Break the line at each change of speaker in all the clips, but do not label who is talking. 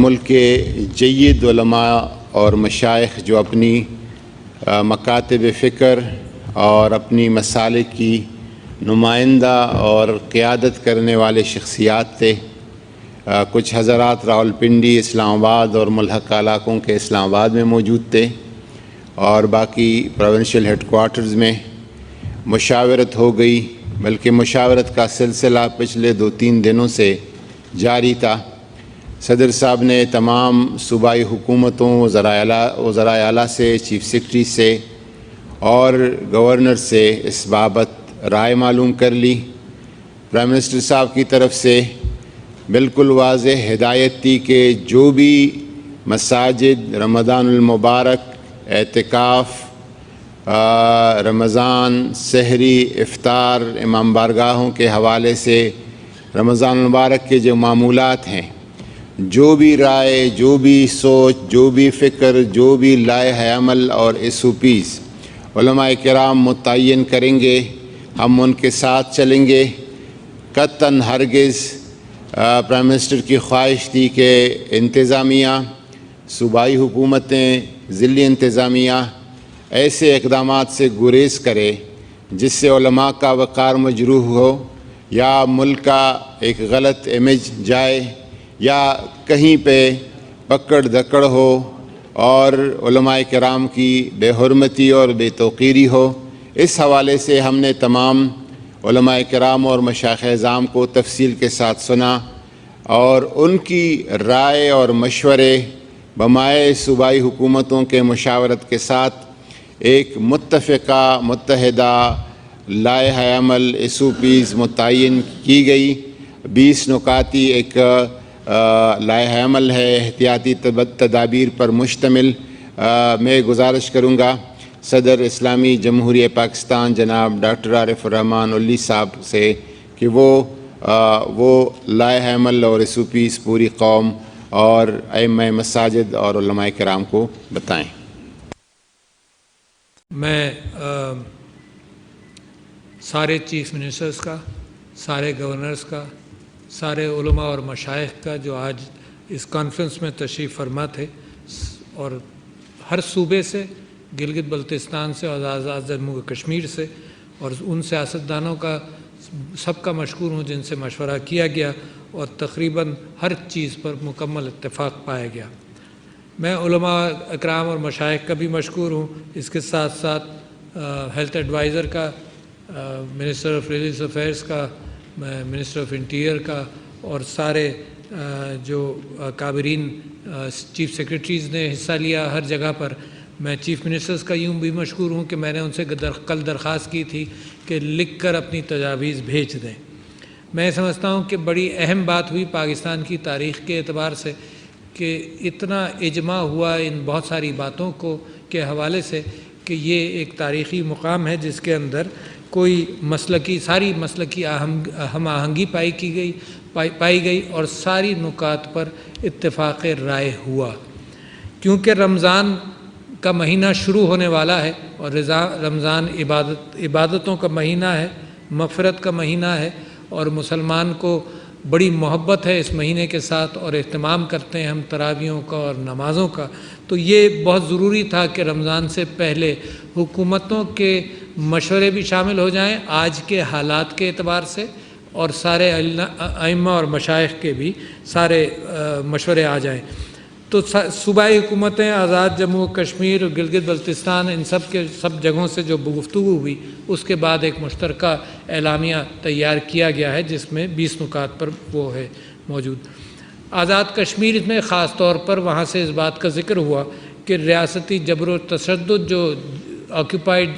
ملک کے جید علماء اور مشائخ جو اپنی مکاتب فکر اور اپنی مسالک کی نمائندہ اور قیادت کرنے والے شخصیات تھے. کچھ حضرات راولپنڈی، اسلام آباد اور ملحقہ علاقوں کے اسلام آباد میں موجود تھے اور باقی پروونشل ہیڈ کوارٹرز میں مشاورت ہو گئی، بلکہ مشاورت کا سلسلہ پچھلے 2-3 دنوں سے جاری تھا. صدر صاحب نے تمام صوبائی حکومتوں، وزرائے اعلیٰ سے، چیف سیکرٹری سے اور گورنر سے اس بابت رائے معلوم کر لی. پرائم منسٹر صاحب کی طرف سے بالکل واضح ہدایت تھی کہ جو بھی مساجد رمضان المبارک، اعتکاف، رمضان، سحری، افطار، امام بارگاہوں کے حوالے سے رمضان المبارک کے جو معمولات ہیں، جو بھی رائے، جو بھی سوچ، جو بھی فکر، جو بھی لائحہ عمل اور SOPs علماء کرام متعین کریں گے، ہم ان کے ساتھ چلیں گے. قطعاً ہرگز پرائم منسٹر کی خواہش تھی کہ انتظامیہ، صوبائی حکومتیں، ضلعی انتظامیہ ایسے اقدامات سے گریز کرے جس سے علماء کا وقار مجروح ہو یا ملک کا ایک غلط امیج جائے یا کہیں پہ پکڑ دھکڑ ہو اور علماء کرام کی بے حرمتی اور بے توقیری ہو. اس حوالے سے ہم نے تمام علماء کرام اور مشائخ اعظام کو تفصیل کے ساتھ سنا اور ان کی رائے اور مشورے بمائے صوبائی حکومتوں کے مشاورت کے ساتھ ایک متفقہ متحدہ لائحہ عمل SOPs متعین کی گئی. 20 نکاتی ایک لائحہ عمل ہے، احتیاطی تدابیر پر مشتمل. میں گزارش کروں گا صدر اسلامی جمہوریہ پاکستان جناب ڈاکٹر عارف الرحمن اولی صاحب سے کہ وہ لائحہ عمل اور SOPs پوری قوم اور ائمہ مساجد اور علماء کرام کو بتائیں.
میں سارے چیف منسٹرز کا، سارے گورنرز کا، سارے علماء اور مشائخ کا جو آج اس کانفرنس میں تشریف فرما تھے اور ہر صوبے سے، گلگت بلتستان سے اور آزاد جموں کشمیر سے، اور ان سیاستدانوں کا سب کا مشکور ہوں جن سے مشورہ کیا گیا اور تقریباً ہر چیز پر مکمل اتفاق پایا گیا. میں علماء اکرام اور مشائخ کا بھی مشکور ہوں. اس کے ساتھ ساتھ ہیلتھ ایڈوائزر کا، منسٹر آف ریلیجس افیئرس کا، منسٹر آف انٹیریئر کا اور سارے جو کابرین چیف سیکرٹریز نے حصہ لیا ہر جگہ پر. میں چیف منسٹرز کا یوں بھی مشکور ہوں کہ میں نے ان سے کل درخواست کی تھی کہ لکھ کر اپنی تجاویز بھیج دیں. میں سمجھتا ہوں کہ بڑی اہم بات ہوئی پاکستان کی تاریخ کے اعتبار سے کہ اتنا اجماع ہوا ان بہت ساری باتوں کے حوالے سے کہ یہ ایک تاریخی مقام ہے جس کے اندر کوئی ساری مسلکی ہم آہنگی پائی گئی اور ساری نکات پر اتفاق رائے ہوا. کیونکہ رمضان کا مہینہ شروع ہونے والا ہے اور رمضان عبادتوں کا مہینہ ہے، مغفرت کا مہینہ ہے اور مسلمان کو بڑی محبت ہے اس مہینے کے ساتھ اور اہتمام کرتے ہیں ہم تراویحوں کا اور نمازوں کا. تو یہ بہت ضروری تھا کہ رمضان سے پہلے حکومتوں کے مشورے بھی شامل ہو جائیں آج کے حالات کے اعتبار سے، اور سارے ائمہ اور مشائخ کے بھی سارے مشورے آ جائیں. تو صوبائی حکومتیں، آزاد جموں کشمیر، گلگت بلتستان، ان سب جگہوں سے جو گفتگو ہوئی اس کے بعد ایک مشترکہ اعلامیہ تیار کیا گیا ہے جس میں 20 نکات پر وہ ہے موجود. آزاد کشمیر میں خاص طور پر وہاں سے اس بات کا ذکر ہوا کہ ریاستی جبر و تشدد جو آکوپائڈ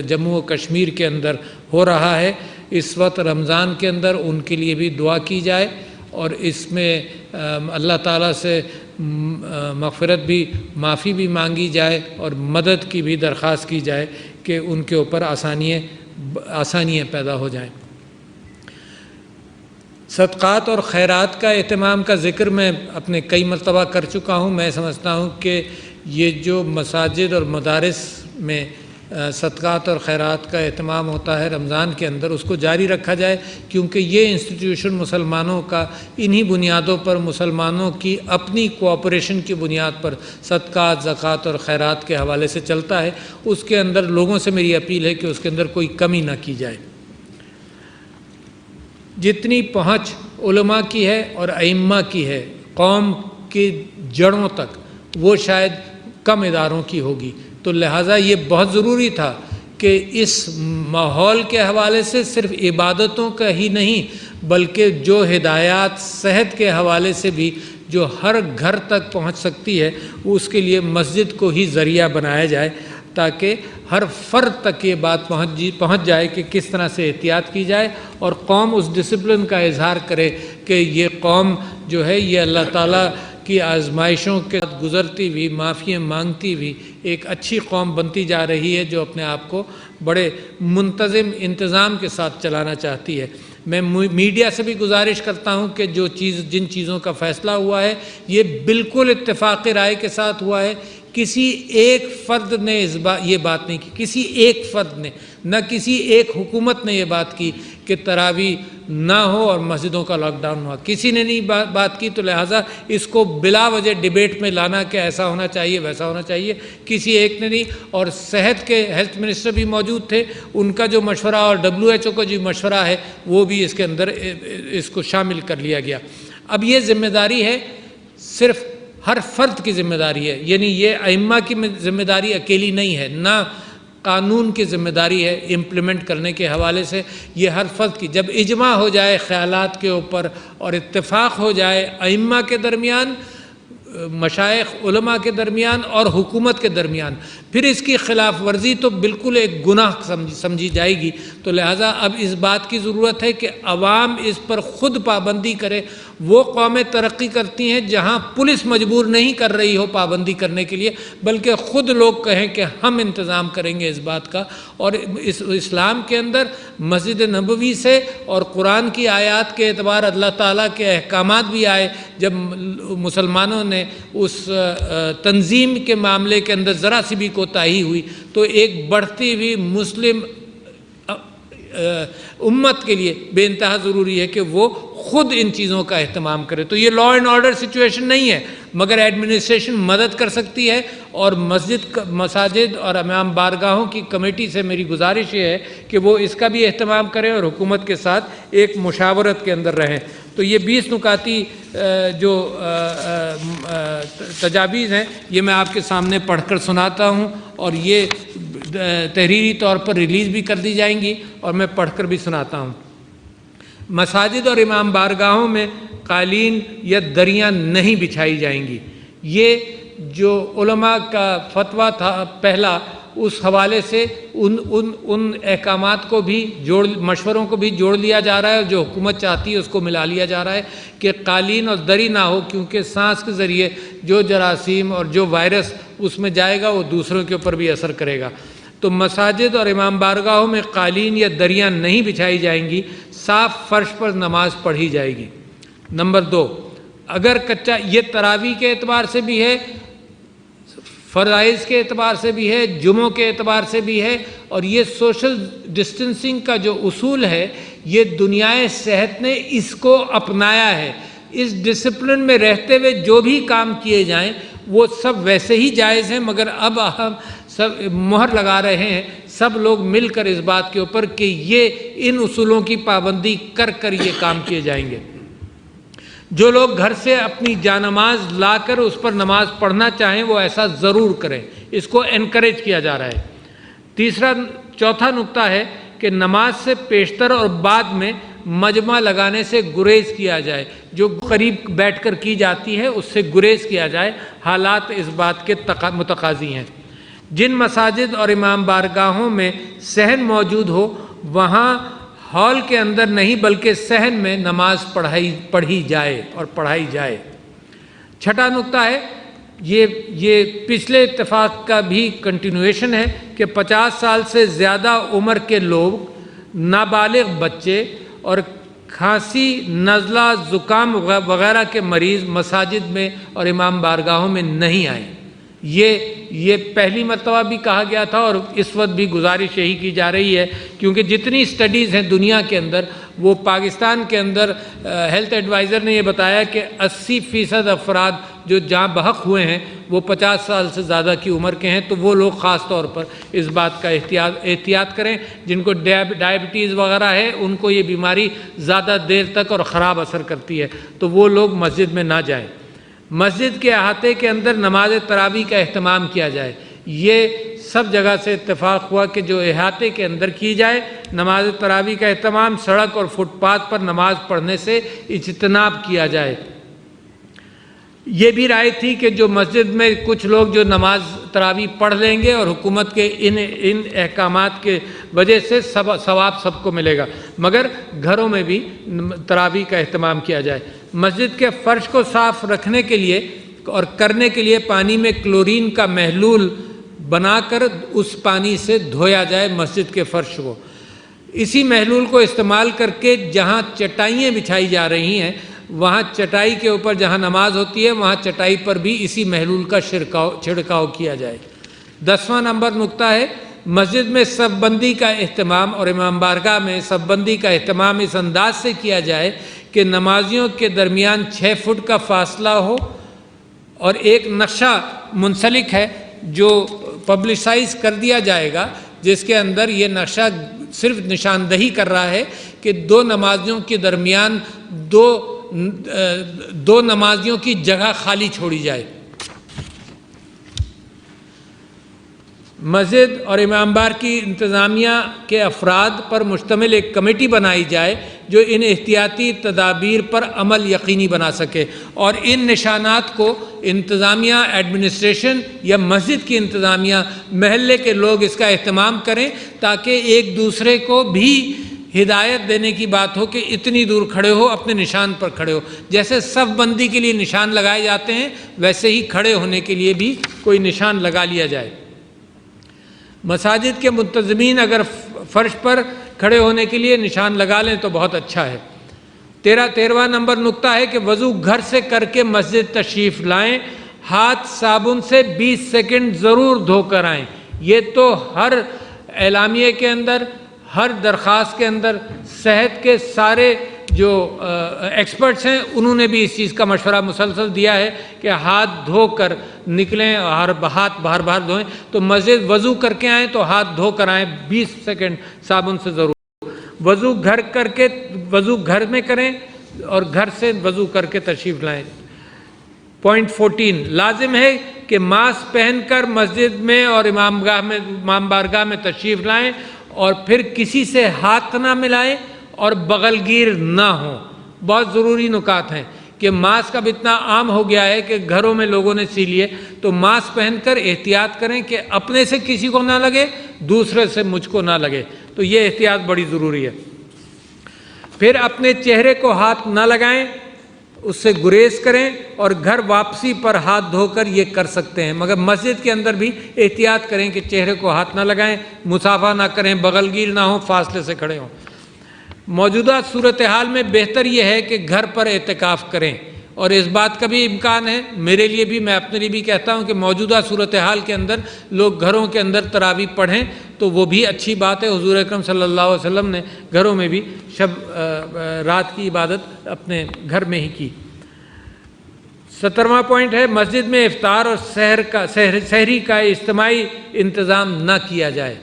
جموں و کشمیر کے اندر ہو رہا ہے اس وقت رمضان کے اندر ان کے لیے بھی دعا کی جائے اور اس میں اللہ تعالیٰ سے مغفرت بھی، معافی بھی مانگی جائے اور مدد کی بھی درخواست کی جائے کہ ان کے اوپر آسانیاں پیدا ہو جائیں. صدقات اور خیرات کا اہتمام کا ذکر میں اپنے کئی مرتبہ کر چکا ہوں. میں سمجھتا ہوں کہ یہ جو مساجد اور مدارس میں صدقات اور خیرات کا اہتمام ہوتا ہے رمضان کے اندر، اس کو جاری رکھا جائے، کیونکہ یہ انسٹیٹیوشن مسلمانوں کا انہی بنیادوں پر، مسلمانوں کی اپنی کوآپریشن کی بنیاد پر صدقات، زکوٰۃ اور خیرات کے حوالے سے چلتا ہے۔ اس کے اندر لوگوں سے میری اپیل ہے کہ اس کے اندر کوئی کمی نہ کی جائے۔ جتنی پہنچ علماء کی ہے اور ائمہ کی ہے قوم کی جڑوں تک، وہ شاید کم اداروں کی ہوگی، تو لہٰذا یہ بہت ضروری تھا کہ اس ماحول کے حوالے سے صرف عبادتوں کا ہی نہیں بلکہ جو ہدایات صحت کے حوالے سے بھی جو ہر گھر تک پہنچ سکتی ہے، اس کے لیے مسجد کو ہی ذریعہ بنایا جائے، تاکہ ہر فرد تک یہ بات پہنچ جائے کہ کس طرح سے احتیاط کی جائے، اور قوم اس ڈسپلن کا اظہار کرے کہ یہ قوم جو ہے یہ اللہ تعالیٰ کی آزمائشوں کے ساتھ گزرتی ہوئی، معافیاں مانگتی ہوئی ایک اچھی قوم بنتی جا رہی ہے، جو اپنے آپ کو بڑے منتظم انتظام کے ساتھ چلانا چاہتی ہے۔ میں میڈیا سے بھی گزارش کرتا ہوں کہ جن چیزوں کا فیصلہ ہوا ہے یہ بالکل اتفاق رائے کے ساتھ ہوا ہے، کسی ایک فرد نے یہ بات نہیں کی، کسی ایک فرد نے، نہ کسی ایک حکومت نے یہ بات کی کہ تراویح نہ ہو اور مسجدوں کا لاک ڈاؤن ہوا، کسی نے نہیں بات کی، تو لہٰذا اس کو بلا وجہ ڈیبیٹ میں لانا کہ ایسا ہونا چاہیے ویسا ہونا چاہیے، کسی ایک نے نہیں۔ اور ہیلتھ منسٹر بھی موجود تھے، ان کا جو مشورہ اور WHO کا جو مشورہ ہے وہ بھی اس کے اندر اس کو شامل کر لیا گیا۔ اب یہ ذمہ داری ہے صرف ہر فرد کی ذمہ داری ہے، یعنی یہ ائمہ کی ذمہ داری اکیلی نہیں ہے، نہ قانون کی ذمہ داری ہے امپلیمنٹ کرنے کے حوالے سے، یہ ہر فرد کی۔ جب اجماع ہو جائے خیالات کے اوپر اور اتفاق ہو جائے ائمہ کے درمیان، مشائخ علماء کے درمیان اور حکومت کے درمیان، پھر اس کی خلاف ورزی تو بالکل ایک گناہ سمجھی جائے گی۔ تو لہٰذا اب اس بات کی ضرورت ہے کہ عوام اس پر خود پابندی کرے۔ وہ قومیں ترقی کرتی ہیں جہاں پولیس مجبور نہیں کر رہی ہو پابندی کرنے کے لیے، بلکہ خود لوگ کہیں کہ ہم انتظام کریں گے اس بات کا۔ اور اسلام کے اندر مسجد نبوی سے اور قرآن کی آیات کے اعتبار اللہ تعالیٰ کے احکامات بھی آئے۔ جب مسلمانوں نے اس تنظیم کے معاملے کے اندر ذرا سی بھی کوتاہی ہوئی تو ایک بڑھتی ہوئی مسلم امت کے لیے بے انتہا ضروری ہے کہ وہ خود ان چیزوں کا اہتمام کرے۔ تو یہ لا اینڈ آرڈر سچویشن نہیں ہے، مگر ایڈمنسٹریشن مدد کر سکتی ہے، اور مساجد اور امام بارگاہوں کی کمیٹی سے میری گزارش یہ ہے کہ وہ اس کا بھی اہتمام کریں اور حکومت کے ساتھ ایک مشاورت کے اندر رہیں۔ تو یہ 20 نکاتی جو تجاویز ہیں یہ میں آپ کے سامنے پڑھ کر سناتا ہوں، اور یہ تحریری طور پر ریلیز بھی کر دی جائیں گی اور میں پڑھ کر بھی سناتا ہوں۔ مساجد اور امام بارگاہوں میں قالین یا دریاں نہیں بچھائی جائیں گی۔ یہ جو علماء کا فتویٰ تھا پہلا، اس حوالے سے ان احکامات کو بھی مشوروں کو بھی جوڑ لیا جا رہا ہے، اور جو حکومت چاہتی ہے اس کو ملا لیا جا رہا ہے کہ قالین اور دری نہ ہو، کیونکہ سانس کے ذریعے جو جراثیم اور جو وائرس اس میں جائے گا وہ دوسروں کے اوپر بھی اثر کرے گا۔ تو مساجد اور امام بارگاہوں میں قالین یا دریاں نہیں بچھائی جائیں گی، صاف فرش پر نماز پڑھی جائے گی۔ نمبر 2، اگر کچا، یہ تراویح کے اعتبار سے بھی ہے، فرائض کے اعتبار سے بھی ہے، جمعوں کے اعتبار سے بھی ہے، اور یہ سوشل ڈسٹنسنگ کا جو اصول ہے یہ دنیائے صحت نے اس کو اپنایا ہے۔ اس ڈسپلن میں رہتے ہوئے جو بھی کام کیے جائیں وہ سب ویسے ہی جائز ہیں، مگر اب ہم سب مہر لگا رہے ہیں سب لوگ مل کر اس بات کے اوپر کہ یہ ان اصولوں کی پابندی کر کر یہ کام کیے جائیں گے۔ جو لوگ گھر سے اپنی جانماز لا کر اس پر نماز پڑھنا چاہیں وہ ایسا ضرور کریں، اس کو انکریج کیا جا رہا ہے۔ چوتھا نقطہ ہے کہ نماز سے پیشتر اور بعد میں مجمع لگانے سے گریز کیا جائے، جو قریب بیٹھ کر کی جاتی ہے اس سے گریز کیا جائے، حالات اس بات کے متقاضی ہیں۔ جن مساجد اور امام بارگاہوں میں صحن موجود ہو وہاں ہال کے اندر نہیں بلکہ صحن میں نماز پڑھی جائے اور پڑھائی جائے۔ چھٹا نقطہ ہے، یہ پچھلے اتفاق کا بھی کنٹینویشن ہے کہ 50 سال سے زیادہ عمر کے لوگ، نابالغ بچے اور کھانسی، نزلہ، زکام وغیرہ کے مریض مساجد میں اور امام بارگاہوں میں نہیں آئیں۔ یہ پہلی مرتبہ بھی کہا گیا تھا اور اس وقت بھی گزارش یہی کی جا رہی ہے، کیونکہ جتنی اسٹڈیز ہیں دنیا کے اندر، وہ پاکستان کے اندر ہیلتھ ایڈوائزر نے یہ بتایا کہ 80% افراد جو جاں بحق ہوئے ہیں وہ 50 سال سے زیادہ کی عمر کے ہیں، تو وہ لوگ خاص طور پر اس بات کا احتیاط کریں جن کو ڈائبٹیز وغیرہ ہے، ان کو یہ بیماری زیادہ دیر تک اور خراب اثر کرتی ہے، تو وہ لوگ مسجد میں نہ جائیں۔ مسجد کے احاطے کے اندر نماز تراویح کا اہتمام کیا جائے، یہ سب جگہ سے اتفاق ہوا کہ جو احاطے کے اندر کی جائے نماز تراویح کا اہتمام، سڑک اور فٹ پاتھ پر نماز پڑھنے سے اجتناب کیا جائے۔ یہ بھی رائے تھی کہ جو مسجد میں کچھ لوگ جو نماز تراویح پڑھ لیں گے اور حکومت کے ان احکامات کے وجہ سے ثواب سب کو ملے گا، مگر گھروں میں بھی تراویح کا اہتمام کیا جائے۔ مسجد کے فرش کو صاف رکھنے کے لیے اور کرنے کے لیے پانی میں کلورین کا محلول بنا کر اس پانی سے دھویا جائے مسجد کے فرش کو۔ اسی محلول کو استعمال کر کے جہاں چٹائیاں بچھائی جا رہی ہیں، وہاں چٹائی کے اوپر جہاں نماز ہوتی ہے وہاں چٹائی پر بھی اسی محلول کا چھڑکاؤ کیا جائے۔ 10واں نمبر نقطہ ہے مسجد میں صف بندی کا اہتمام اور امام بارگاہ میں صف بندی کا اہتمام اس انداز سے کیا جائے کہ نمازیوں کے درمیان 6 فٹ کا فاصلہ ہو، اور ایک نقشہ منسلک ہے جو پبلسائز کر دیا جائے گا، جس کے اندر یہ نقشہ صرف نشاندہی کر رہا ہے کہ دو نمازیوں کے درمیان دو نمازیوں کی جگہ خالی چھوڑی جائے۔ مسجد اور امام بار کی انتظامیہ کے افراد پر مشتمل ایک کمیٹی بنائی جائے جو ان احتیاطی تدابیر پر عمل یقینی بنا سکے، اور ان نشانات کو انتظامیہ، ایڈمنسٹریشن یا مسجد کی انتظامیہ، محلے کے لوگ اس کا اہتمام کریں تاکہ ایک دوسرے کو بھی ہدایت دینے کی بات ہو کہ اتنی دور کھڑے ہو، اپنے نشان پر کھڑے ہو۔ جیسے صف بندی کے لیے نشان لگائے جاتے ہیں ویسے ہی کھڑے ہونے کے لیے بھی کوئی نشان لگا لیا جائے۔ مساجد کے منتظمین اگر فرش پر کھڑے ہونے کے لیے نشان لگا لیں تو بہت اچھا ہے۔ 13واں نمبر نقطہ ہے کہ وضو گھر سے کر کے مسجد تشریف لائیں، ہاتھ صابن سے 20 سیکنڈ ضرور دھو کر آئیں۔ یہ تو ہر اعلامیے کے اندر، ہر درخواست کے اندر، صحت کے سارے جو ایکسپرٹس ہیں انہوں نے بھی اس چیز کا مشورہ مسلسل دیا ہے کہ ہاتھ دھو کر نکلیں اور ہاتھ بار بار دھوئیں۔ تو مسجد وضو کر کے آئیں تو ہاتھ دھو کر آئیں، 20 سیکنڈ صابن سے ضرور۔ وضو وضو گھر میں کریں اور گھر سے وضو کر کے تشریف لائیں۔ پوائنٹ 14، لازم ہے کہ ماسک پہن کر مسجد میں اور امام بارگاہ میں تشریف لائیں اور پھر کسی سے ہاتھ نہ ملائیں اور بغل گیر نہ ہوں۔ بہت ضروری نکات ہیں کہ ماسک اب اتنا عام ہو گیا ہے کہ گھروں میں لوگوں نے سی لیے، تو ماسک پہن کر احتیاط کریں کہ اپنے سے کسی کو نہ لگے، دوسرے سے مجھ کو نہ لگے، تو یہ احتیاط بڑی ضروری ہے۔ پھر اپنے چہرے کو ہاتھ نہ لگائیں، اس سے گریز کریں، اور گھر واپسی پر ہاتھ دھو کر یہ کر سکتے ہیں، مگر مسجد کے اندر بھی احتیاط کریں کہ چہرے کو ہاتھ نہ لگائیں، مصافحہ نہ کریں، بغل گیر نہ ہوں، فاصلے سے کھڑے ہوں۔ موجودہ صورتحال میں بہتر یہ ہے کہ گھر پر اعتکاف کریں، اور اس بات کا بھی امکان ہے، میرے لیے بھی، میں اپنے لیے بھی کہتا ہوں کہ موجودہ صورتحال کے اندر لوگ گھروں کے اندر تراویح پڑھیں تو وہ بھی اچھی بات ہے۔ حضور اکرم صلی اللہ علیہ وسلم نے گھروں میں بھی رات کی عبادت اپنے گھر میں ہی کی۔ 17واں پوائنٹ ہے مسجد میں افطار اور سحری کا اجتماعی انتظام نہ کیا جائے۔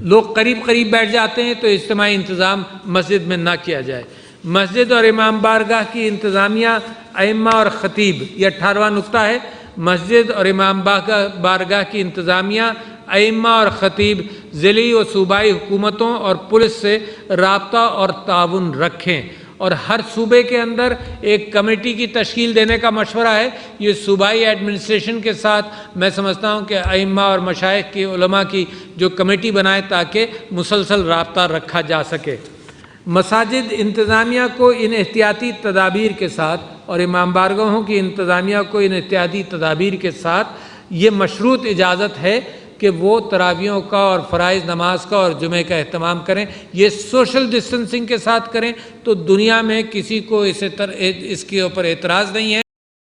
لوگ قریب بیٹھ جاتے ہیں تو اجتماعی انتظام مسجد میں نہ کیا جائے۔ مسجد اور امام بارگاہ کی انتظامیہ، ائمہ اور خطیب، یہ 18واں نقطہ ہے، مسجد اور امام بارگاہ کی انتظامیہ، ائمہ اور خطیب ضلعی و صوبائی حکومتوں اور پولیس سے رابطہ اور تعاون رکھیں، اور ہر صوبے کے اندر ایک کمیٹی کی تشکیل دینے کا مشورہ ہے۔ یہ صوبائی ایڈمنسٹریشن کے ساتھ میں سمجھتا ہوں کہ ائمہ اور مشائخ کی، علماء کی جو کمیٹی بنائے تاکہ مسلسل رابطہ رکھا جا سکے۔ مساجد انتظامیہ کو ان احتیاطی تدابیر کے ساتھ اور امام بارگاہوں کی انتظامیہ کو ان احتیاطی تدابیر کے ساتھ یہ مشروط اجازت ہے کہ وہ تراویحوں کا اور فرائض نماز کا اور جمعے کا اہتمام کریں۔ یہ سوشل ڈسٹنسنگ کے ساتھ کریں تو دنیا میں کسی کو اس کے اوپر اعتراض نہیں ہے۔